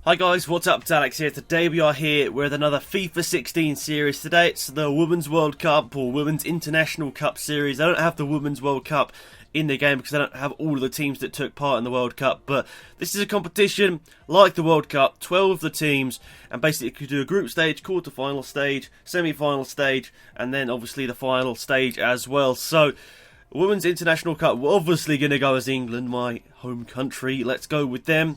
Hi guys, what's up? It's Alex here. Today we are here with another FIFA 16 series. Today it's the Women's World Cup or Women's International Cup series. I don't have the Women's World Cup in the game because I don't have all of the teams that took part in the World Cup, but this is a competition like the World Cup, 12 of the teams, and basically you could do a group stage, quarter-final stage, semi-final stage, and then obviously the final stage as well. So Women's International Cup, we're obviously going to go as England, my home country. Let's go with them.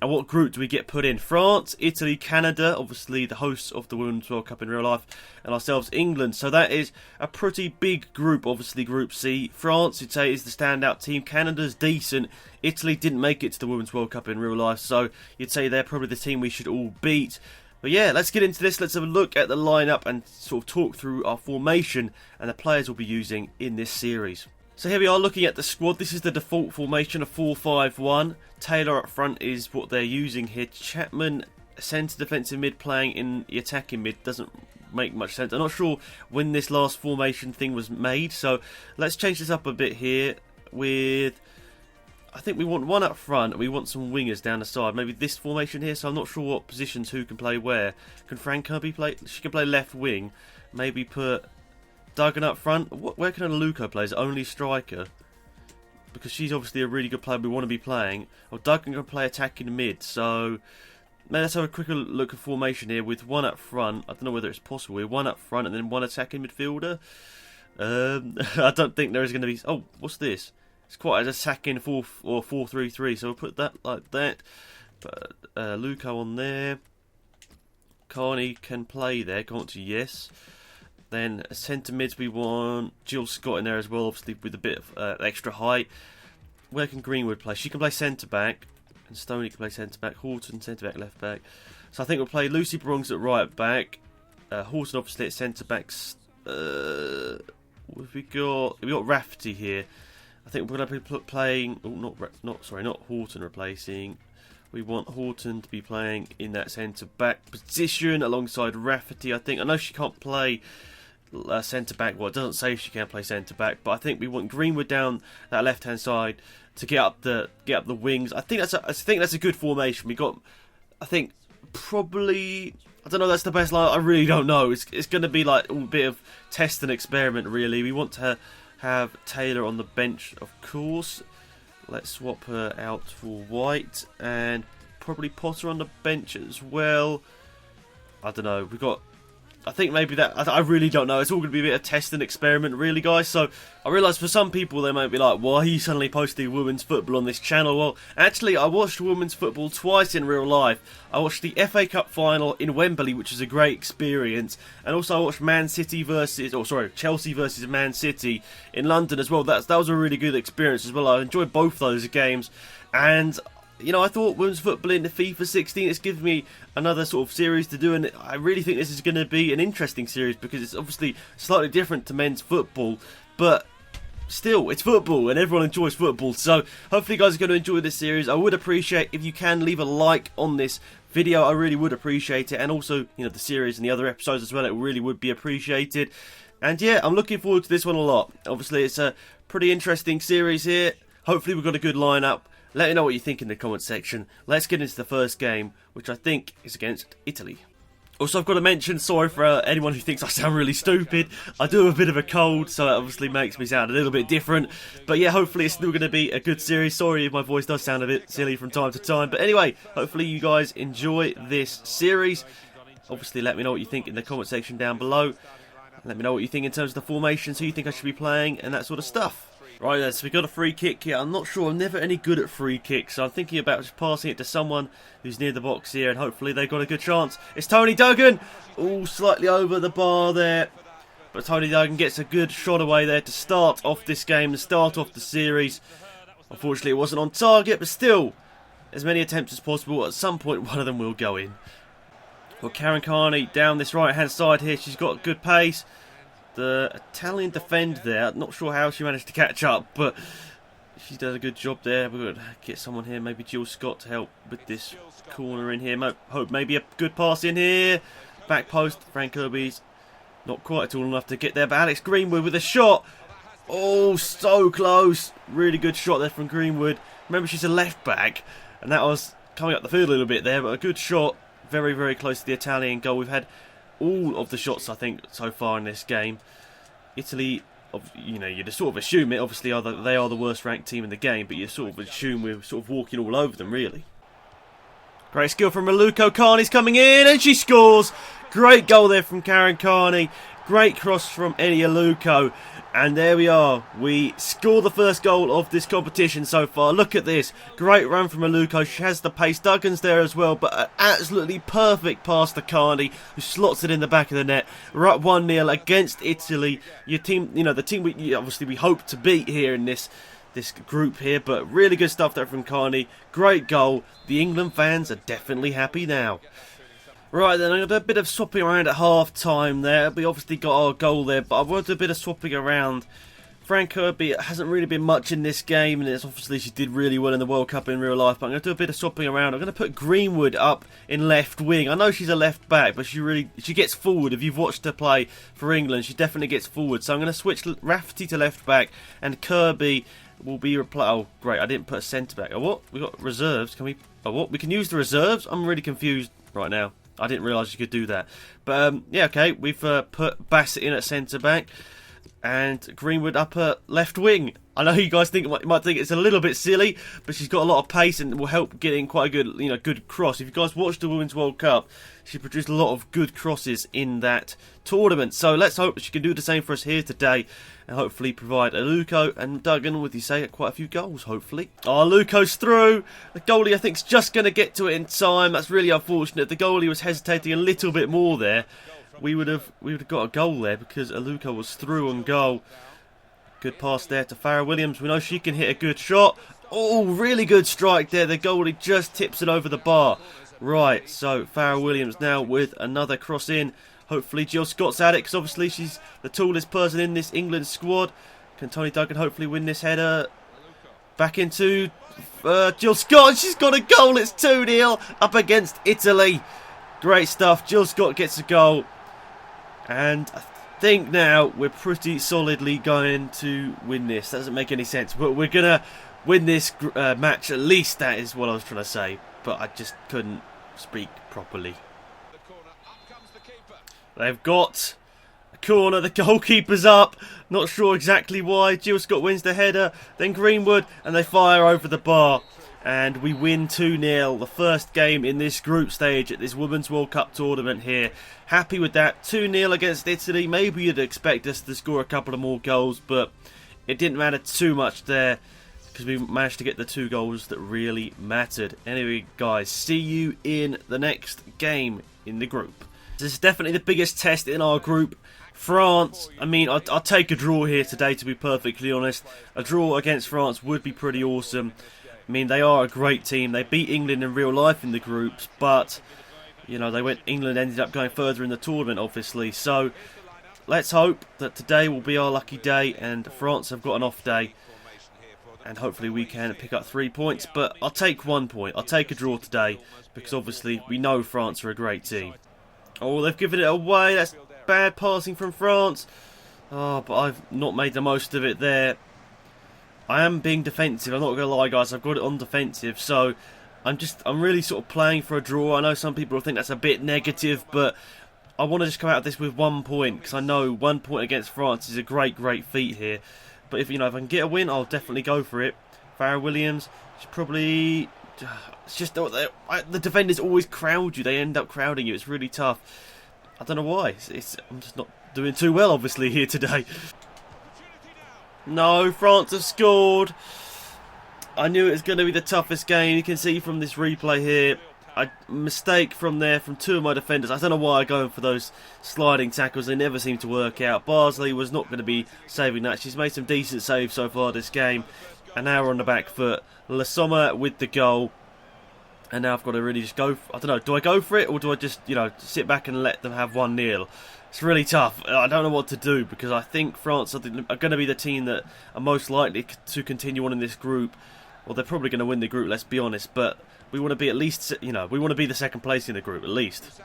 And what group do we get put in? France, Italy, Canada, obviously the hosts of the Women's World Cup in real life, and ourselves, England. So that is a pretty big group, obviously Group C. France, you'd say, is the standout team. Canada's decent. Italy didn't make it to the Women's World Cup in real life, so you'd say they're probably the team we should all beat. But yeah, let's get into this. Let's have a look at the lineup and sort of talk through our formation and the players we'll be using in this series. So here we are looking at the squad. This is the default formation of 4-5-1. Taylor up front is what they're using here. Chapman, centre defensive mid, playing in the attacking mid. Doesn't make much sense. I'm not sure when this last formation thing was made. So let's change this up a bit here with... I think we want one up front and we want some wingers down the side. Maybe this formation here. So I'm not sure what positions who can play where. Can Fran Kirby play? She can play left wing. Maybe put Duggan up front. Where can Aluko play? Is it only striker? Because she's obviously a really good player we want to be playing. Or Duggan can play attacking mid. So let's have a quicker look at formation here with one up front. I don't know whether it's possible here. One up front and then one attacking midfielder. I don't think there is going to be... Oh, what's this? It's quite an attacking 4-3-3. So we'll put that like that. But Luco on there. Carney can play there, can't you? Yes. Then centre mids we want Jill Scott in there as well, obviously with a bit of extra height. Where can Greenwood play? She can play centre back, and Stoney can play centre back. Horton centre back, left back. So I think we'll play Lucy Bronx at right back. Horton obviously at centre backs. We got Rafferty here. I think we're going to be playing. Oh, not Horton replacing. We want Horton to be playing in that centre back position alongside Rafferty. I think I know she can't play centre back. Well, it doesn't say she can't play centre back, but I think we want Greenwood down that left hand side to get up the wings. I think that's a good formation. We got, I think probably, I don't know. That's the best line. I really don't know. It's going to be like a bit of test and experiment. Really, we want to have Taylor on the bench, of course. Let's swap her out for White and probably Potter on the bench as well. I don't know. I think maybe that... I really don't know. It's all going to be a bit of test and experiment, really, guys. So I realise for some people they might be like, why are you suddenly posting women's football on this channel? Well, actually, I watched women's football twice in real life. I watched the FA Cup final in Wembley, which was a great experience. And also I watched Chelsea versus Man City in London as well. That was a really good experience as well. I enjoyed both those games. And... you know, I thought women's football in the FIFA 16, it's given me another sort of series to do, and I really think this is going to be an interesting series because it's obviously slightly different to men's football, but still, it's football and everyone enjoys football. So hopefully you guys are going to enjoy this series. I would appreciate if you can leave a like on this video. I really would appreciate it, and also, you know, the series and the other episodes as well, it really would be appreciated. And yeah, I'm looking forward to this one a lot. Obviously, it's a pretty interesting series here. Hopefully we've got a good lineup. Let me know what you think in the comment section. Let's get into the first game, which I think is against Italy. Also, I've got to mention, sorry for anyone who thinks I sound really stupid. I do have a bit of a cold, so it obviously makes me sound a little bit different. But yeah, hopefully it's still going to be a good series. Sorry if my voice does sound a bit silly from time to time. But anyway, hopefully you guys enjoy this series. Obviously, let me know what you think in the comment section down below. Let me know what you think in terms of the formations, who you think I should be playing, and that sort of stuff. Right then, so we got a free kick here. I'm not sure, I'm never any good at free kicks, so I'm thinking about just passing it to someone who's near the box here, and hopefully they've got a good chance. It's Tony Duggan! Oh, slightly over the bar there. But Tony Duggan gets a good shot away there to start off this game, to start off the series. Unfortunately, it wasn't on target, but still, as many attempts as possible. At some point, one of them will go in. Well, Karen Carney down this right-hand side here. She's got good pace. The Italian defender there, not sure how she managed to catch up, but she does a good job there. We're going to get someone here, maybe Jill Scott, to help with this corner in here. Hope maybe a good pass in here. Back post, Frank Kirby's not quite tall enough to get there, but Alex Greenwood with a shot. Oh, so close. Really good shot there from Greenwood. Remember, she's a left back, and that was coming up the field a little bit there, but a good shot. Very, very close to the Italian goal. We've had all of the shots, I think, so far in this game. Italy, you know, you'd sort of assume it. Obviously, they are the worst ranked team in the game, but you sort of assume we're sort of walking all over them, really. Great skill from Maluko. Carney's coming in, and she scores. Great goal there from Karen Carney. Great cross from Eddie Aluko. And there we are. We score the first goal of this competition so far. Look at this. Great run from Aluko. She has the pace. Duggan's there as well. But an absolutely perfect pass to Carney, who slots it in the back of the net. We're up 1-0 against Italy. Your team, you know, the team we hope to beat here in this group here. But really good stuff there from Carney. Great goal. The England fans are definitely happy now. Right then, I'm going to do a bit of swapping around at half time there. We obviously got our goal there, but I want to do a bit of swapping around. Fran Kirby hasn't really been much in this game, and it's obviously she did really well in the World Cup in real life, but I'm going to do a bit of swapping around. I'm going to put Greenwood up in left wing. I know she's a left back, but she gets forward. If you've watched her play for England, she definitely gets forward. So I'm going to switch Rafferty to left back, and Kirby will be replaced. Oh, great, I didn't put a centre back. Oh, what? We got reserves. Can we? Oh, what? We can use the reserves? I'm really confused right now. I didn't realise you could do that. But, yeah, okay. We've put Bassett in at centre-back and Greenwood up at left wing. I know you guys might think it's a little bit silly, but she's got a lot of pace and will help getting quite a good cross. If you guys watched the Women's World Cup, she produced a lot of good crosses in that tournament. So let's hope she can do the same for us here today and hopefully provide Aluko and Duggan with, quite a few goals, hopefully. Oh, Aluko's through. The goalie, I think, is just going to get to it in time. That's really unfortunate. The goalie was hesitating a little bit more there. We would have got a goal there because Aluko was through on goal. Good pass there to Farrah Williams. We know she can hit a good shot. Oh, really good strike there. The goalie just tips it over the bar. Right, so Farrah Williams now with another cross in. Hopefully Jill Scott's at it because obviously she's the tallest person in this England squad. Can Tony Duggan hopefully win this header? Back into Jill Scott. She's got a goal. It's 2-0 up against Italy. Great stuff. Jill Scott gets a goal. And I think now we're pretty solidly going to win this. That doesn't make any sense. But we're going to win this match. At least that is what I was trying to say. But I just couldn't speak properly. They've got a corner. The goalkeeper's up. Not sure exactly why. Jill Scott wins the header. Then Greenwood. And they fire over the bar. And we win 2-0. The first game in this group stage at this Women's World Cup tournament here. Happy with that. 2-0 against Italy. Maybe you'd expect us to score a couple of more goals. But it didn't matter too much there. Because we managed to get the 2 goals that really mattered. Anyway, guys. See you in the next game in the group. This is definitely the biggest test in our group. France, I mean, I'll take a draw here today, to be perfectly honest. A draw against France would be pretty awesome. I mean, they are a great team. They beat England in real life in the groups, but, you know, England ended up going further in the tournament, obviously. So, let's hope that today will be our lucky day and France have got an off day. And hopefully we can pick up 3 points, but I'll take 1 point. I'll take a draw today, because obviously we know France are a great team. Oh, they've given it away. That's bad passing from France. Oh, but I've not made the most of it there. I am being defensive. I'm not going to lie, guys. I've got it on defensive. So, I'm really sort of playing for a draw. I know some people think that's a bit negative, but I want to just come out of this with 1 point. Because I know 1 point against France is a great, great feat here. But if I can get a win, I'll definitely go for it. Farrah Williams, she's probably... It's just the defenders always crowd you. They end up crowding you. It's really tough. I don't know why. I'm just not doing too well, obviously, here today. No, France have scored. I knew it was going to be the toughest game. You can see from this replay here. A mistake from 2 of my defenders. I don't know why I'm going for those sliding tackles. They never seem to work out. Barsley was not going to be saving that. She's made some decent saves so far this game. And now we're on the back foot. Le Sommer with the goal. And now I've got to really just go... I don't know, do I go for it? Or do I just, sit back and let them have 1-0? It's really tough. I don't know what to do. Because I think France are going to be the team that are most likely to continue on in this group. Well, they're probably going to win the group, let's be honest. But we want to be at least, we want to be the second place in the group, at least.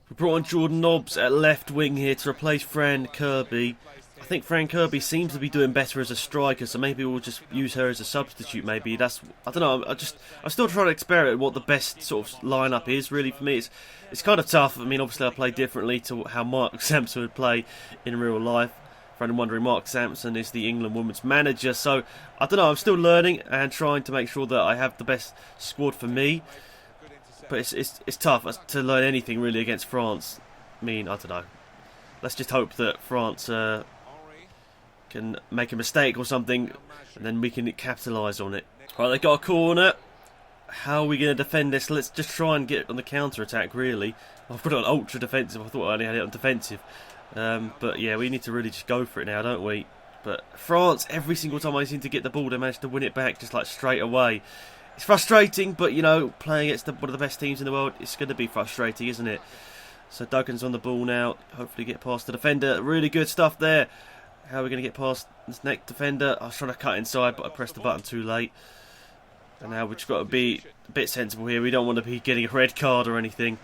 We brought on Jordan Nobbs at left wing here to replace Fran Kirby. I think Fran Kirby seems to be doing better as a striker, so maybe we'll just use her as a substitute. Maybe that's, I don't know. I'm still trying to experiment what the best sort of lineup is. Really, for me, it's kind of tough. I mean, obviously, I play differently to how Mark Sampson would play in real life. For anyone wondering, Mark Sampson is the England women's manager, so I don't know. I'm still learning and trying to make sure that I have the best squad for me. But it's tough to learn anything really against France. I mean, I don't know. Let's just hope that France can make a mistake or something, and then we can capitalise on it. Right, they got a corner. How are we going to defend this? Let's just try and get on the counter-attack, really. I've got it on ultra-defensive. I thought I only had it on defensive. But yeah, we need to really just go for it now, don't we? But France, every single time I seem to get the ball, they manage to win it back just like straight away. It's frustrating, but you know, playing against one of the best teams in the world, it's going to be frustrating, isn't it? So Duggan's on the ball now. Hopefully get past the defender. Really good stuff there. How are we going to get past this next defender? I was trying to cut inside, but I pressed the button too late. And now we've just got to be a bit sensible here. We don't want to be getting a red card or anything.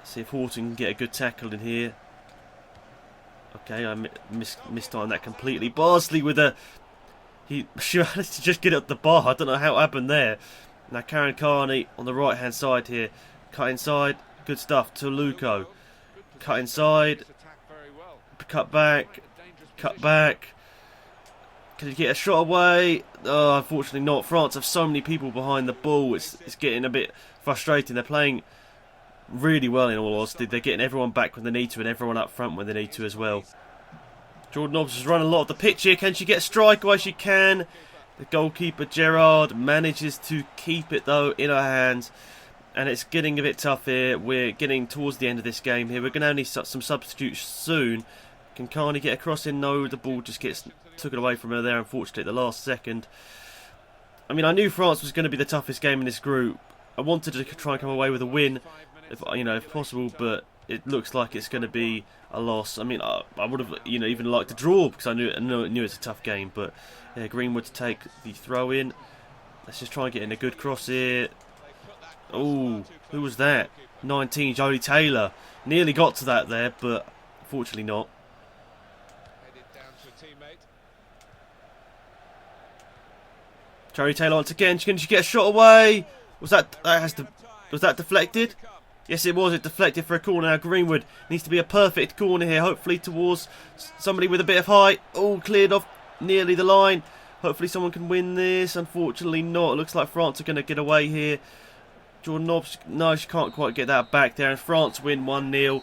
See if Horton can get a good tackle in here. Okay, I mistimed that completely. Barsley with a... He managed to just get up the bar. I don't know how it happened there. Now Karen Carney on the right-hand side here. Cut inside. Good stuff. Toluco. Cut inside. Cut back. Cut back. Can he get a shot away? Oh, unfortunately not. France have so many people behind the ball. It's getting a bit frustrating. They're playing really well, in all honesty. They're getting everyone back when they need to and everyone up front when they need to as well. Jordan Nobbs has run a lot of the pitch here. Can she get a strike? Well, she can. The goalkeeper, Gerard, manages to keep it, though, in her hands. And it's getting a bit tough here. We're getting towards the end of this game here. We're going to need some substitutes soon. Can Carney get across in? No, the ball just gets taken away from her there, unfortunately, at the last second. I mean, I knew France was going to be the toughest game in this group. I wanted to try and come away with a win, if possible, but it looks like it's going to be a loss. I mean, I would have, even liked to draw because I knew it's a tough game. But yeah, Greenwood to take the throw in. Let's just try and get in a good cross here. Oh, who was that? 19, Jodie Taylor. Nearly got to that there, but unfortunately not. Jodie Taylor once again. Can she get a shot away? Was that deflected? Yes, it was. It deflected for a corner. Now Greenwood needs to be a perfect corner here. Hopefully towards somebody with a bit of height. Oh, cleared off nearly the line. Hopefully someone can win this. Unfortunately not. It looks like France are going to get away here. Jordan Nobbs, no, she can't quite get that back there. And France win 1-0.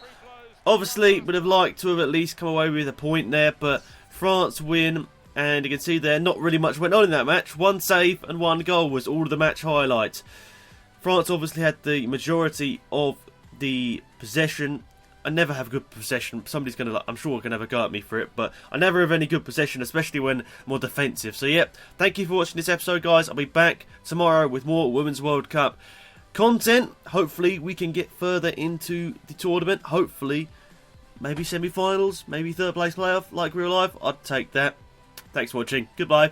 Obviously, would have liked to have at least come away with a point there. But France win. And you can see there, not really much went on in that match. 1 save and 1 goal was all of the match highlights. France obviously had the majority of the possession. I never have good possession. Somebody's going to, I'm sure, going to have a go at me for it. But I never have any good possession, especially when more defensive. So, yeah, thank you for watching this episode, guys. I'll be back tomorrow with more Women's World Cup content. Hopefully, we can get further into the tournament. Hopefully, maybe semi-finals, maybe third place playoff, like real life. I'd take that. Thanks for watching. Goodbye.